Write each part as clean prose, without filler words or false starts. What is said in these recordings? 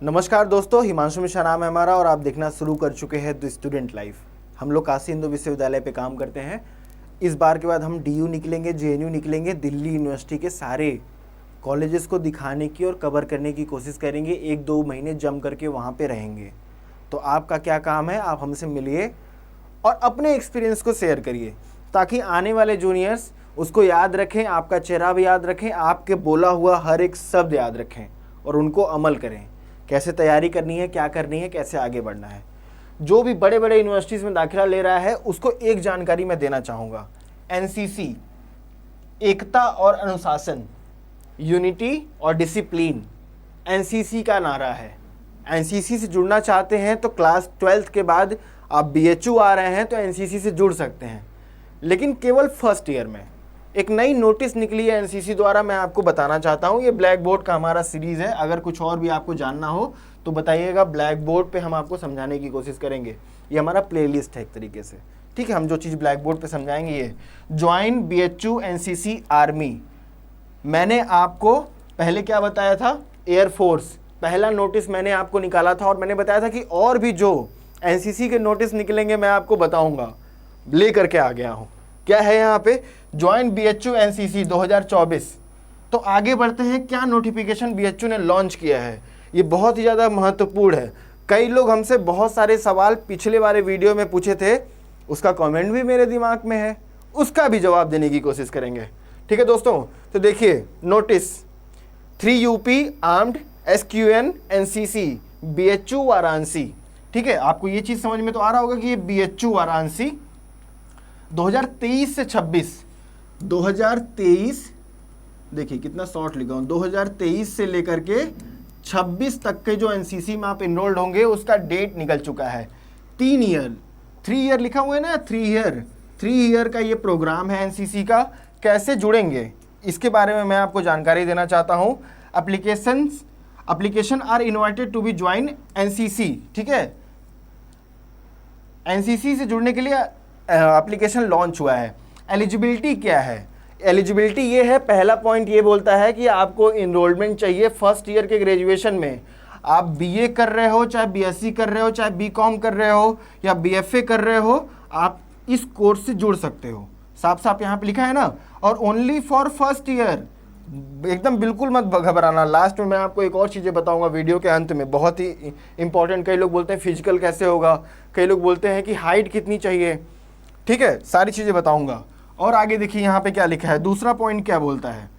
नमस्कार दोस्तों, हिमांशु मिश्रा नाम है हमारा और आप देखना शुरू कर चुके हैं द स्टूडेंट लाइफ। हम लोग काशी हिंदू विश्वविद्यालय पे काम करते हैं। इस बार के बाद हम डीयू निकलेंगे, जेएनयू निकलेंगे, दिल्ली यूनिवर्सिटी के सारे कॉलेजेस को दिखाने की और कवर करने की कोशिश करेंगे। 1-2 महीने जम करके वहाँ पे रहेंगे। तो आपका क्या काम है, आप हमसे मिलिए और अपने एक्सपीरियंस को शेयर करिए ताकि आने वाले जूनियर्स उसको याद रखें, आपका चेहरा भी याद रखें, आपके बोला हुआ हर एक शब्द याद रखें और उनको अमल करें। कैसे तैयारी करनी है, क्या करनी है, कैसे आगे बढ़ना है। जो भी बड़े बड़े यूनिवर्सिटीज़ में दाखिला ले रहा है उसको एक जानकारी मैं देना चाहूँगा। एनसीसी, एकता और अनुशासन, यूनिटी और डिसिप्लिन एनसीसी का नारा है। एनसीसी से जुड़ना चाहते हैं तो क्लास 12th के बाद आप बीएचयू आ रहे हैं तो एनसीसी से जुड़ सकते हैं, लेकिन केवल फर्स्ट ईयर में। एक नई नोटिस निकली है एनसीसी द्वारा, मैं आपको बताना चाहता हूँ। ये ब्लैक बोर्ड का हमारा सीरीज़ है। अगर कुछ और भी आपको जानना हो तो बताइएगा, ब्लैक बोर्ड पे हम आपको समझाने की कोशिश करेंगे। ये हमारा प्लेलिस्ट है एक तरीके से, ठीक है। हम जो चीज़ ब्लैक बोर्ड पे समझाएंगे, ये ज्वाइन बीएचयू एनसीसी आर्मी। मैंने आपको पहले क्या बताया था, एयरफोर्स पहला नोटिस मैंने आपको निकाला था और मैंने बताया था कि और भी जो एनसीसी के नोटिस निकलेंगे मैं आपको बताऊंगा, ले करके आ गया हूँ। क्या है यहाँ पे, ज्वाइन बीएचयू एनसीसी 2024। तो आगे बढ़ते हैं, क्या नोटिफिकेशन बीएचयू ने लॉन्च किया है। ये बहुत ही ज़्यादा महत्वपूर्ण है। कई लोग हमसे बहुत सारे सवाल पिछले वाले वीडियो में पूछे थे, उसका कमेंट भी मेरे दिमाग में है, उसका भी जवाब देने की कोशिश करेंगे। ठीक है दोस्तों, तो देखिए notice 3 UP armed SQN NCC BHU Varanasi. ठीक है, आपको ये चीज़ समझ में तो आ रहा होगा कि ये बीएचयू वाराणसी 2023 से 26, 2023 देखिए कितना शॉर्ट लिखा हूँ, 2023 से लेकर के 26 तक के जो एनसीसी में आप इनरोल्ड होंगे उसका डेट निकल चुका है। 3 ईयर लिखा हुआ है ना, 3 ईयर का ये प्रोग्राम है एनसीसी का। कैसे जुड़ेंगे इसके बारे में मैं आपको जानकारी देना चाहता हूँ। Application are invited to be join NCC. ठीक है, एनसीसी से जुड़ने के लिए एप्लीकेशन लॉन्च हुआ है। एलिजिबिलिटी क्या है, एलिजिबिलिटी ये है, पहला पॉइंट ये बोलता है कि आपको इनरोलमेंट चाहिए फर्स्ट ईयर के ग्रेजुएशन में। आप बीए कर रहे हो, चाहे बीएससी कर रहे हो, चाहे बीकॉम कर रहे हो या बीएफए कर रहे हो, आप इस कोर्स से जुड़ सकते हो। साफ साफ यहाँ पे लिखा है ना, और ओनली फॉर फर्स्ट ईयर। एकदम बिल्कुल मत घबराना। लास्ट में मैं आपको एक और चीज़ें बताऊंगा वीडियो के अंत में, बहुत ही इंपॉर्टेंट। कई लोग बोलते हैं फिजिकल कैसे होगा, कई लोग बोलते हैं कि हाइट कितनी चाहिए। ठीक है, सारी चीज़ें बताऊंगा। और आगे देखिए यहाँ पे क्या लिखा है, दूसरा पॉइंट क्या बोलता है,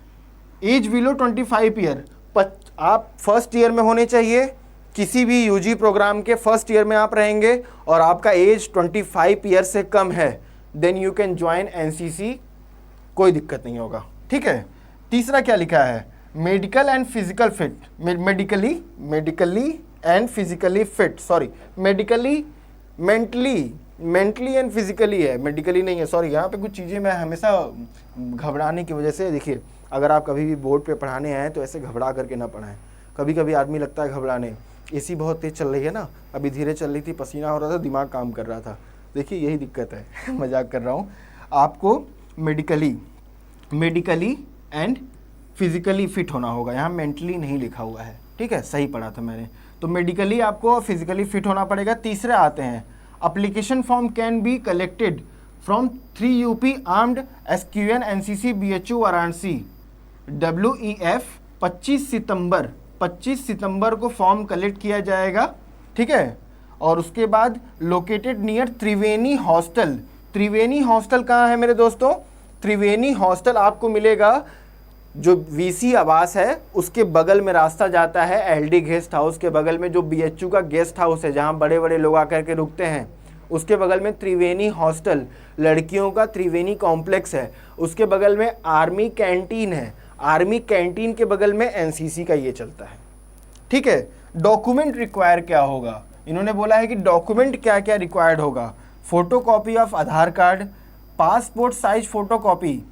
एज बिलो 25 ईयर। आप फर्स्ट ईयर में होने चाहिए, किसी भी यूजी प्रोग्राम के फर्स्ट ईयर में आप रहेंगे और आपका एज 25 ईयर से कम है, then you can join NCC, कोई दिक्कत नहीं होगा। ठीक है, तीसरा क्या लिखा है, medical and physical fit, medically and physically fit, sorry medically, mentally and physically है, मेडिकली नहीं है, सॉरी। यहाँ पे कुछ चीज़ें मैं हमेशा घबराने की वजह से, देखिए अगर आप कभी भी बोर्ड पे पढ़ाने आए तो ऐसे घबरा करके ना पढ़ाएं। कभी कभी आदमी लगता है घबराने, एसी बहुत तेज़ चल रही है ना, अभी धीरे चल रही थी, पसीना हो रहा था, दिमाग काम कर रहा था। देखिए यही दिक्कत है मजाक कर रहा हूँ। आपको मेडिकली एंड फिजिकली फिट होना होगा, यहाँ मेंटली नहीं लिखा हुआ है। ठीक है, सही पढ़ा था मैंने। तो मेडिकली आपको फिजिकली फिट होना पड़ेगा। तीसरे आते हैं, application form can be collected from 3 UP armed SQN NCC BHU Varanasi WEF 25 सितंबर को फॉर्म कलेक्ट किया जाएगा। ठीक है, और उसके बाद लोकेटेड नियर त्रिवेणी हॉस्टल। त्रिवेणी हॉस्टल कहाँ है मेरे दोस्तों, त्रिवेणी हॉस्टल आपको मिलेगा जो वीसी आवास है उसके बगल में रास्ता जाता है, एलडी गेस्ट हाउस के बगल में जो बीएचयू का गेस्ट हाउस है जहाँ बड़े बड़े लोग आकर के रुकते हैं, उसके बगल में त्रिवेणी हॉस्टल, लड़कियों का त्रिवेणी कॉम्प्लेक्स है। उसके बगल में आर्मी कैंटीन है, आर्मी कैंटीन के बगल में एनसीसी का ये चलता है। ठीक है, डॉक्यूमेंट रिक्वायर क्या होगा, इन्होंने बोला है कि डॉक्यूमेंट क्या क्या रिक्वायर्ड होगा। Photocopy of Aadhaar card, passport size photocopy,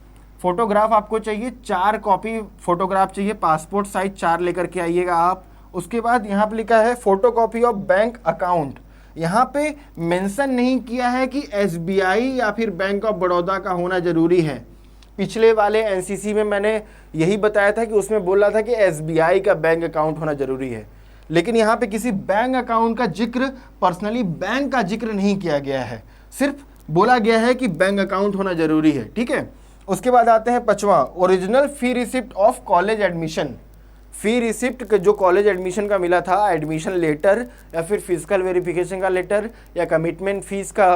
photograph आपको चाहिए 4 कॉपी फोटोग्राफ चाहिए, पासपोर्ट साइज 4 लेकर के आइएगा आप। उसके बाद यहाँ पे लिखा है फोटोकॉपी ऑफ बैंक अकाउंट। यहाँ पे मेंशन नहीं किया है कि एसबीआई या फिर बैंक ऑफ बड़ौदा का होना जरूरी है। पिछले वाले एनसीसी में मैंने यही बताया था कि उसमें बोला था कि एसबीआई का बैंक अकाउंट होना जरूरी है। लेकिन यहाँ पे किसी बैंक अकाउंट का जिक्र, पर्सनली बैंक का जिक्र नहीं किया गया है, सिर्फ बोला गया है कि बैंक अकाउंट होना जरूरी है, ठीक है। उसके बाद आते हैं 5वां, original fee receipt of college admission. Fee receipt जो कॉलेज एडमिशन का मिला था, एडमिशन लेटर या फिर फिजिकल वेरिफिकेशन का लेटर या कमिटमेंट फीस का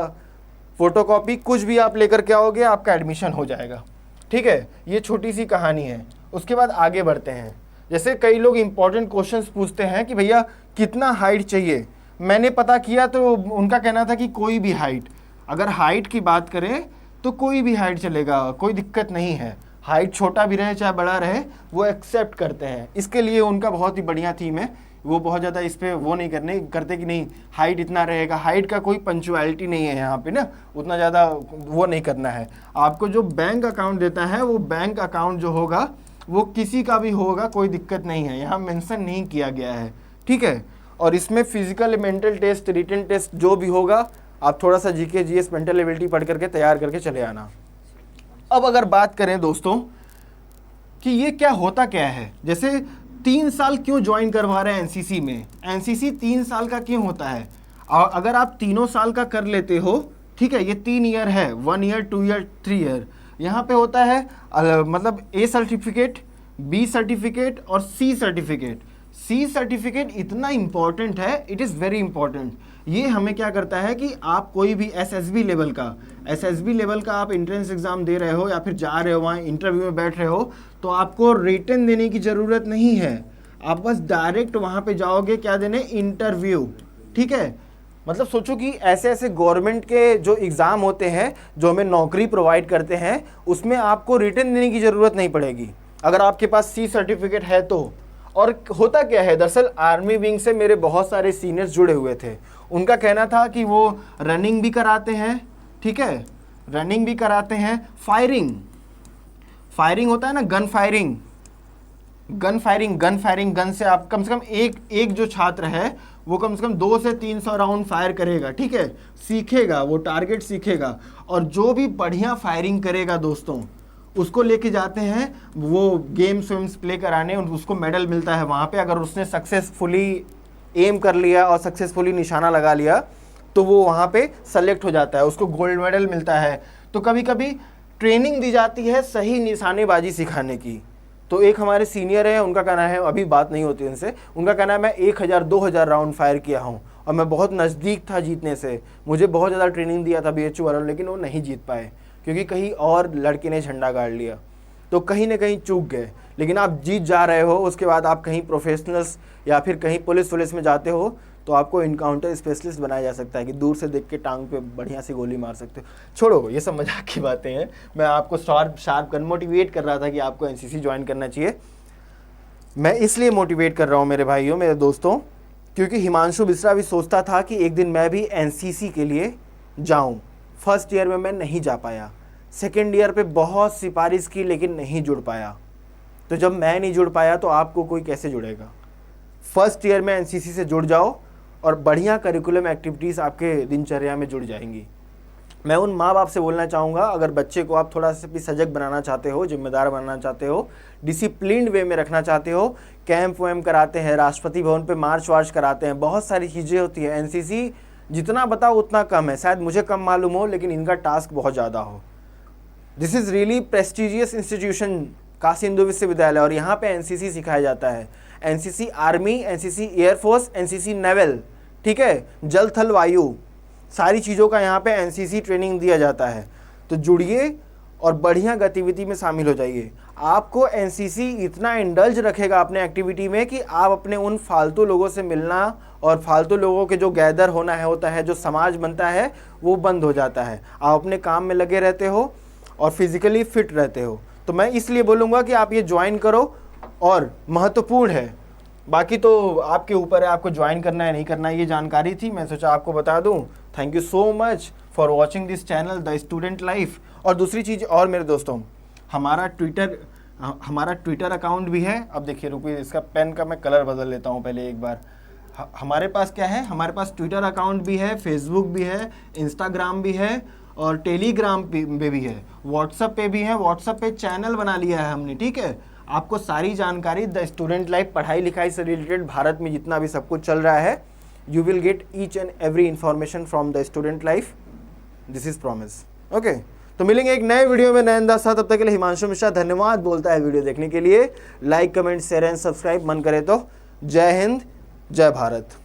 फोटोकॉपी, कुछ भी आप लेकर के आओगे आपका एडमिशन हो जाएगा, ठीक है। ये छोटी सी कहानी है। उसके बाद आगे बढ़ते हैं। जैसे कई लोग इंपॉर्टेंट क्वेश्चंस पूछते हैं कि भैया कितना हाइट चाहिए। मैंने पता किया तो उनका कहना था कि कोई भी हाइट, अगर हाइट की बात करें तो कोई भी हाइट चलेगा, कोई दिक्कत नहीं है। हाइट छोटा भी रहे चाहे बड़ा रहे, वो एक्सेप्ट करते हैं। इसके लिए उनका बहुत ही बढ़िया थीम है, वो बहुत ज़्यादा इस पर वो नहीं करते कि नहीं हाइट इतना रहेगा। हाइट का कोई पंचुअलिटी नहीं है यहाँ पे ना, उतना ज़्यादा वो नहीं करना है। आपको जो बैंक अकाउंट देता है वो बैंक अकाउंट जो होगा वो किसी का भी होगा, कोई दिक्कत नहीं है, यहाँ मेंशन नहीं किया गया है, ठीक है। और इसमें physical, mental test, written test जो भी होगा, आप थोड़ा सा जीके जीएस मेंटल एबिलिटी पढ़ करके तैयार करके चले आना। अब अगर बात करें दोस्तों कि ये क्या होता क्या है, जैसे 3 साल क्यों ज्वाइन करवा रहे हैं एनसीसी में, एनसीसी 3 साल का क्यों होता है। और अगर आप 3 साल का कर लेते हो, ठीक है, ये 3 ईयर है, 1 ईयर, 2 ईयर, 3 ईयर। यहाँ पे होता है मतलब ए सर्टिफिकेट, बी सर्टिफिकेट और सी सर्टिफिकेट। सी सर्टिफिकेट इतना इंपॉर्टेंट है, इट इज़ वेरी इंपॉर्टेंट। ये हमें क्या करता है कि आप कोई भी एसएसबी लेवल का आप एंट्रेंस एग्जाम दे रहे हो या फिर जा रहे हो वहाँ इंटरव्यू में बैठ रहे हो, तो आपको रिटन देने की ज़रूरत नहीं है। आप बस डायरेक्ट वहाँ पे जाओगे, क्या देने, इंटरव्यू, ठीक है। मतलब सोचो कि ऐसे ऐसे गवर्नमेंट के जो एग्ज़ाम होते हैं जो हमें नौकरी प्रोवाइड करते हैं, उसमें आपको रिटन देने की ज़रूरत नहीं पड़ेगी अगर आपके पास सी सर्टिफिकेट है तो। और होता क्या है, दरअसल आर्मी विंग से मेरे बहुत सारे सीनियर्स जुड़े हुए थे। उनका कहना था कि वो रनिंग भी कराते हैं, ठीक है, रनिंग भी कराते हैं, फायरिंग होता है ना, गन फायरिंग, गन से आप कम से कम एक जो छात्र है वो कम से कम 200 से 300 राउंड फायर करेगा, ठीक है, सीखेगा, वो टारगेट सीखेगा। और जो भी बढ़िया फायरिंग करेगा दोस्तों, उसको लेके जाते हैं वो गेम्स वेम्स प्ले कराने, उसको मेडल मिलता है वहाँ पे। अगर उसने सक्सेसफुली एम कर लिया और सक्सेसफुली निशाना लगा लिया तो वो वहाँ पे सेलेक्ट हो जाता है, उसको गोल्ड मेडल मिलता है। तो कभी कभी ट्रेनिंग दी जाती है सही निशानेबाजी सिखाने की। तो एक हमारे सीनियर है, उनका कहना है, अभी बात नहीं होती उनसे, उनका कहना है मैं 1000-2000 राउंड फायर किया हूँ और मैं बहुत नज़दीक था जीतने से, मुझे बहुत ज़्यादा ट्रेनिंग दिया था BHU वालों ने, लेकिन वो नहीं जीत पाए क्योंकि कहीं और लड़के ने झंडा गाड़ लिया। तो कहीं ना कहीं चूक गए। लेकिन आप जीत जा रहे हो, उसके बाद आप कहीं प्रोफेशनल्स या फिर कहीं पुलिस में जाते हो तो आपको इनकाउंटर स्पेशलिस्ट बनाया जा सकता है कि दूर से देख के टांग पे बढ़िया सी गोली मार सकते हो। छोड़ो, ये सब मजाक की बातें हैं। मैं आपको शार्प कर मोटिवेट कर रहा था कि आपको एनसीसी ज्वाइन करना चाहिए। मैं इसलिए मोटिवेट कर रहा हूँ मेरे भाइयों, मेरे दोस्तों, क्योंकि हिमांशु मिश्रा भी सोचता था कि एक दिन मैं भी एनसीसी के लिए जाऊँ। फर्स्ट ईयर में मैं नहीं जा पाया, सेकेंड ईयर पे बहुत सिफारिश की लेकिन नहीं जुड़ पाया। तो जब मैं नहीं जुड़ पाया तो आपको कोई कैसे जुड़ेगा। फर्स्ट ईयर में एनसीसी से जुड़ जाओ और बढ़िया करिकुलम एक्टिविटीज़ आपके दिनचर्या में जुड़ जाएंगी। मैं उन माँ बाप से बोलना चाहूँगा, अगर बच्चे को आप थोड़ा सा भी सजग बनाना चाहते हो, जिम्मेदार बनाना चाहते हो, डिसिप्लिन्ड वे में रखना चाहते हो, कैंप वैम्प कराते हैं, राष्ट्रपति भवन पे मार्च वार्च कराते हैं, बहुत सारी चीज़ें होती है। एनसीसी जितना बताओ उतना कम है, शायद मुझे कम मालूम हो लेकिन इनका टास्क बहुत ज़्यादा हो। This is really prestigious institution Kashi Hindu विश्वविद्यालय, और यहाँ पे एनसीसी सिखाया जाता है। NCC army, NCC air force, NCC naval, ठीक है, जल थल वायु, सारी चीज़ों का यहाँ पे एनसीसी ट्रेनिंग दिया जाता है। तो जुड़िए और बढ़िया गतिविधि में शामिल हो जाइए। आपको एनसीसी इतना इंडल्ज रखेगा अपने एक्टिविटी में कि आप अपने उन फालतू लोगों से मिलना और फालतू लोगों के जो गैदर होना है होता है, जो समाज बनता है, वो बंद हो जाता है। आप अपने काम में लगे रहते हो और फिजिकली फिट रहते हो। तो मैं इसलिए बोलूँगा कि आप ये ज्वाइन करो, और महत्वपूर्ण है। बाकी तो आपके ऊपर है, आपको ज्वाइन करना है नहीं करना है। ये जानकारी थी, मैं सोचा आपको बता दूं। Thank you so much for watching this channel the student life. और दूसरी चीज़ और मेरे दोस्तों, हमारा ट्विटर अकाउंट भी है। अब देखिए, रुकिए, इसका पेन का मैं कलर बदल लेता हूँ पहले एक बार। हमारे पास क्या है, हमारे पास ट्विटर अकाउंट भी है, फेसबुक भी है, इंस्टाग्राम भी है और टेलीग्राम पे भी है, व्हाट्सएप पे भी है। व्हाट्सएप पे चैनल बना लिया है हमने, ठीक है। आपको सारी जानकारी द स्टूडेंट लाइफ, पढ़ाई लिखाई से रिलेटेड भारत में जितना भी सब कुछ चल रहा है, you will get each and every information from the student life, this is promise. Okay, तो मिलेंगे एक नए वीडियो में नए अंदाज साथ। तब तक के लिए हिमांशु मिश्रा धन्यवाद बोलता है वीडियो देखने के लिए। Like comment share and subscribe, मन करे तो। जय हिंद, जय भारत।